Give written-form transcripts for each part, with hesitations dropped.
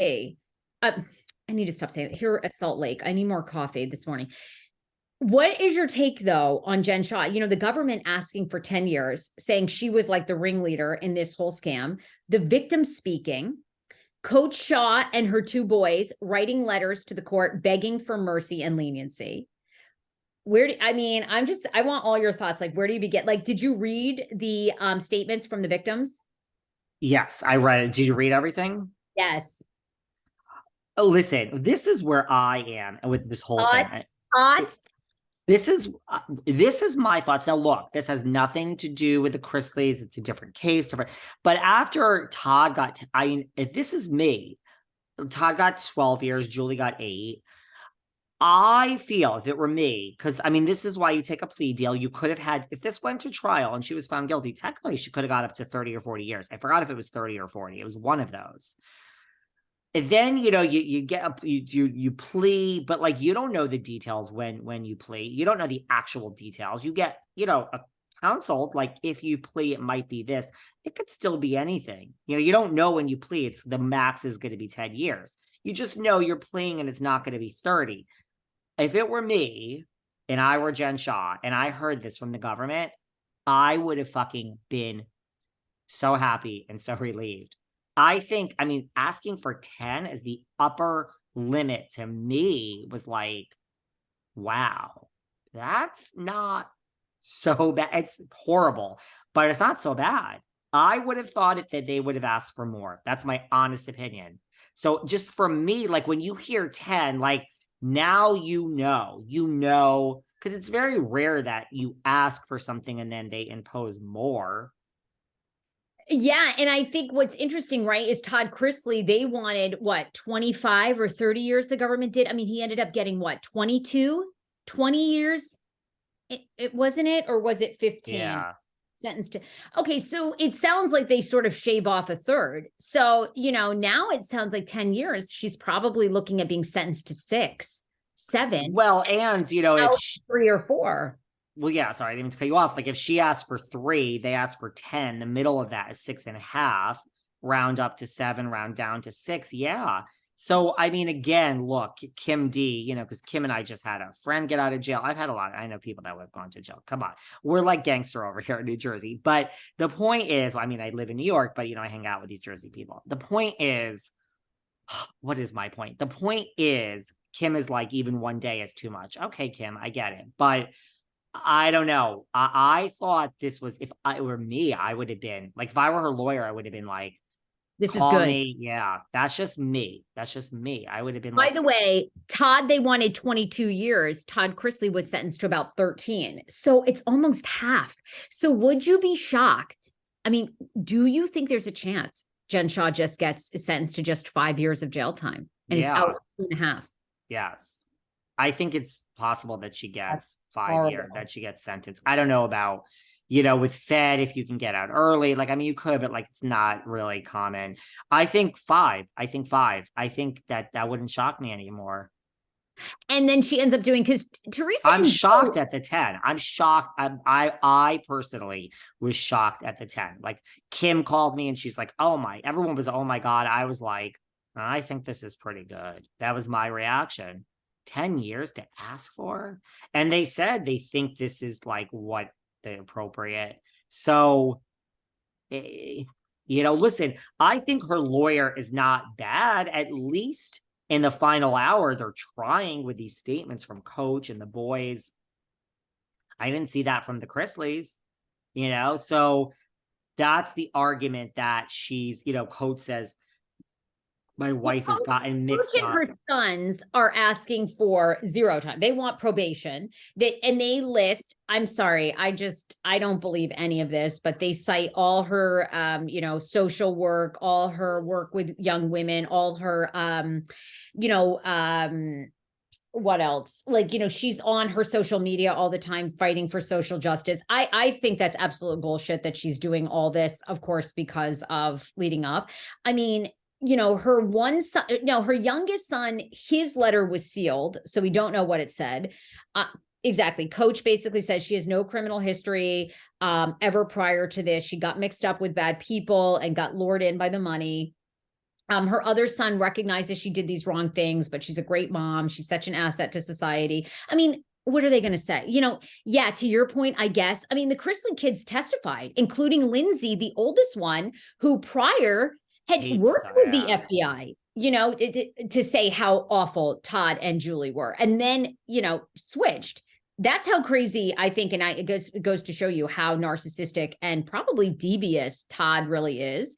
Hey, I need to stop saying it here at Salt Lake. I need more coffee this morning. What is your take, though, on Jen Shah? The government asking for 10 years, saying she was like the ringleader in this whole scam, the victim speaking, Coach Shah and her two boys writing letters to the court, begging for mercy and leniency. I want all your thoughts. Like, where do you begin? Like, did you read the statements from the victims? Yes, I read it. Did you read everything? Yes. Listen, this is where I am with this whole thing. Thoughts? This is my thoughts. Now, look, this has nothing to do with the Chrisleys. It's a different case. But after Todd got, if this is me, Todd got 12 years, Julie got 8. I feel if it were me, because this is why you take a plea deal. You could have had, if this went to trial and she was found guilty, technically she could have got up to 30 or 40 years. I forgot if it was 30 or 40. It was one of those. And then, you plea, but like, you don't know the details when you plea. You don't know the actual details. You get, a counseled, like if you plea, it might be this. It could still be anything. You don't know when you plea, it's the max is going to be 10 years. You just know you're pleading and it's not going to be 30. If it were me and I were Jen Shah and I heard this from the government, I would have fucking been so happy and so relieved. I think, asking for 10 as the upper limit to me was like, wow, that's not so bad. It's horrible, but it's not so bad. I would have thought that they would have asked for more. That's my honest opinion. So just for me, like when you hear 10, like now because it's very rare that you ask for something and then they impose more. Yeah. And I think what's interesting, right, is Todd Chrisley, they wanted 25 or 30 years the government did. He ended up getting 22, 20 years. It wasn't it, or was it 15? Yeah. Sentenced to. Okay. So it sounds like they sort of shave off a third. So, now it sounds like 10 years, she's probably looking at being sentenced to 6, 7. Well, and, if 3 or 4. Well, yeah, sorry, I didn't mean to cut you off. Like if she asked for 3, they asked for 10. The middle of that is 6.5. Round up to 7, round down to 6. Yeah. So, again, look, Kim D, because Kim and I just had a friend get out of jail. I've had a lot. I know people that have gone to jail. Come on. We're like gangster over here in New Jersey. But the point is, I live in New York, but, I hang out with these Jersey people. The point is, what is my point? The point is, Kim is like, even one day is too much. Okay, Kim, I get it. But I don't know. I thought this was, if it were me, I would have been like, if I were her lawyer, I would have been like, this is good. Me. Yeah, that's just me. I would have been. By the way, Todd, they wanted 22 years. Todd Chrisley was sentenced to about 13. So it's almost half. So would you be shocked? Do you think there's a chance Jen Shah just gets sentenced to just 5 years of jail time and is out 2.5? Yes. I think it's possible that she gets 5 years, that she gets sentenced. I don't know about, with Fed, if you can get out early. Like, you could, but like, it's not really common. I think 5. I think that wouldn't shock me anymore. And then she ends up doing, because Teresa. I'm shocked at the 10. I'm shocked. I personally was shocked at the 10. Like Kim called me and she's like, everyone was, oh my God. I was like, I think this is pretty good. That was my reaction. 10 years to ask for. And they said they think this is like what the appropriate. So, listen, I think her lawyer is not bad. At least in the final hour, they're trying with these statements from Coach and the boys. I didn't see that from the Chrisleys, so that's the argument that she's, Coach says, my wife has gotten mixed up. Her sons are asking for 0 time. They want probation. They list, I'm sorry, I don't believe any of this, but they cite all her, social work, all her work with young women, all her, what else? Like, she's on her social media all the time fighting for social justice. I think that's absolute bullshit that she's doing all this, of course, because of leading up. Her one son, no, her youngest son, his letter was sealed, so we don't know what it said. Exactly. Coach basically says she has no criminal history ever prior to this. She got mixed up with bad people and got lured in by the money. Her other son recognizes she did these wrong things, but she's a great mom. She's such an asset to society. I mean, what are they going to say? Yeah, to your point, I guess. I mean, the Chrisley kids testified, including Lindsay, the oldest one, who prior had worked with the FBI, to say how awful Todd and Julie were, and then, switched. That's how crazy I think. And it goes to show you how narcissistic and probably devious Todd really is.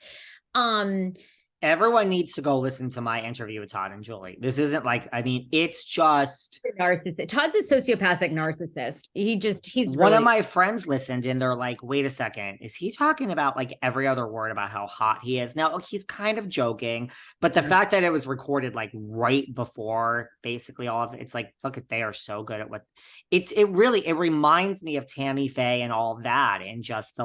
Everyone needs to go listen to my interview with Todd and Julie. This isn't it's just narcissist. Todd's a sociopathic narcissist. He's one of my friends listened and they're like, wait a second, is he talking about like every other word about how hot he is? Now he's kind of joking, but the fact that it was recorded like right before basically all of it, it's like, look, they are so good at what it reminds me of Tammy Faye and all of that, and just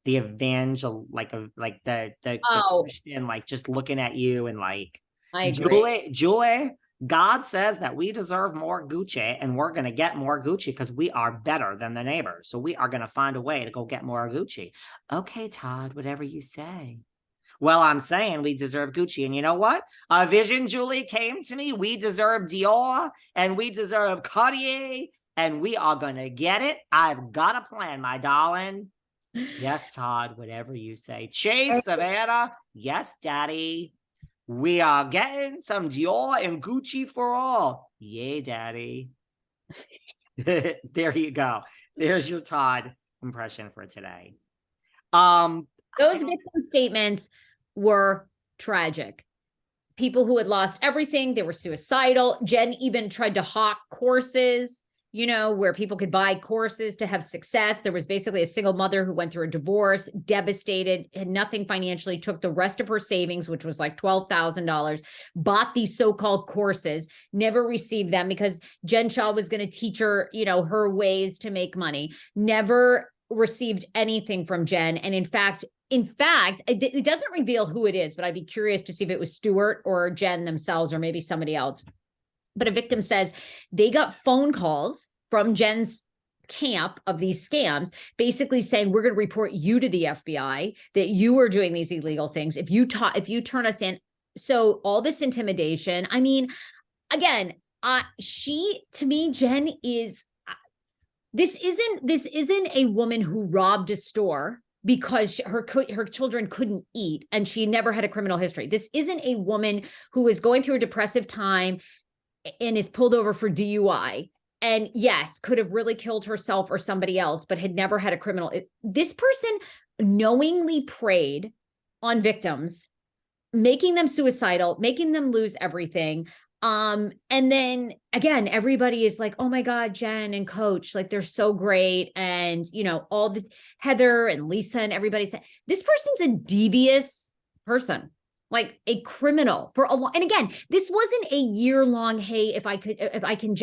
the evangel, the Christian, just looking at you and I agree. Julie, God says that we deserve more Gucci and we're going to get more Gucci because we are better than the neighbors. So we are going to find a way to go get more Gucci. Okay, Todd, whatever you say. Well, I'm saying we deserve Gucci. And you know what? A vision, Julie, came to me. We deserve Dior and we deserve Cartier and we are going to get it. I've got a plan, my darling. Yes, Todd, whatever you say. Chase, Savannah. Yes, Daddy. We are getting some Dior and Gucci for all. Yay, Daddy. There you go. There's your Todd impression for today. Those victim statements were tragic. People who had lost everything, they were suicidal. Jen even tried to hawk courses, where people could buy courses to have success. There was basically a single mother who went through a divorce, devastated, had nothing financially, took the rest of her savings, which was like $12,000, bought these so-called courses, never received them because Jen Shah was going to teach her, her ways to make money, never received anything from Jen. And in fact, it doesn't reveal who it is, but I'd be curious to see if it was Stuart or Jen themselves, or maybe somebody else. But a victim says they got phone calls from Jen's camp of these scams, basically saying, we're going to report you to the FBI, that you are doing these illegal things. If you turn us in. So all this intimidation. I mean, again, to me, Jen is, this isn't a woman who robbed a store because her children couldn't eat and she never had a criminal history. This isn't a woman who is going through a depressive time and is pulled over for DUI, and yes, could have really killed herself or somebody else, but had never had a criminal. This person knowingly preyed on victims, making them suicidal, making them lose everything. And then again, everybody is like, oh my God, Jen and Coach, they're so great. And, all the Heather and Lisa and everybody said, this person's a devious person. Like a criminal for a long, and again, this wasn't a year-long, hey, if I can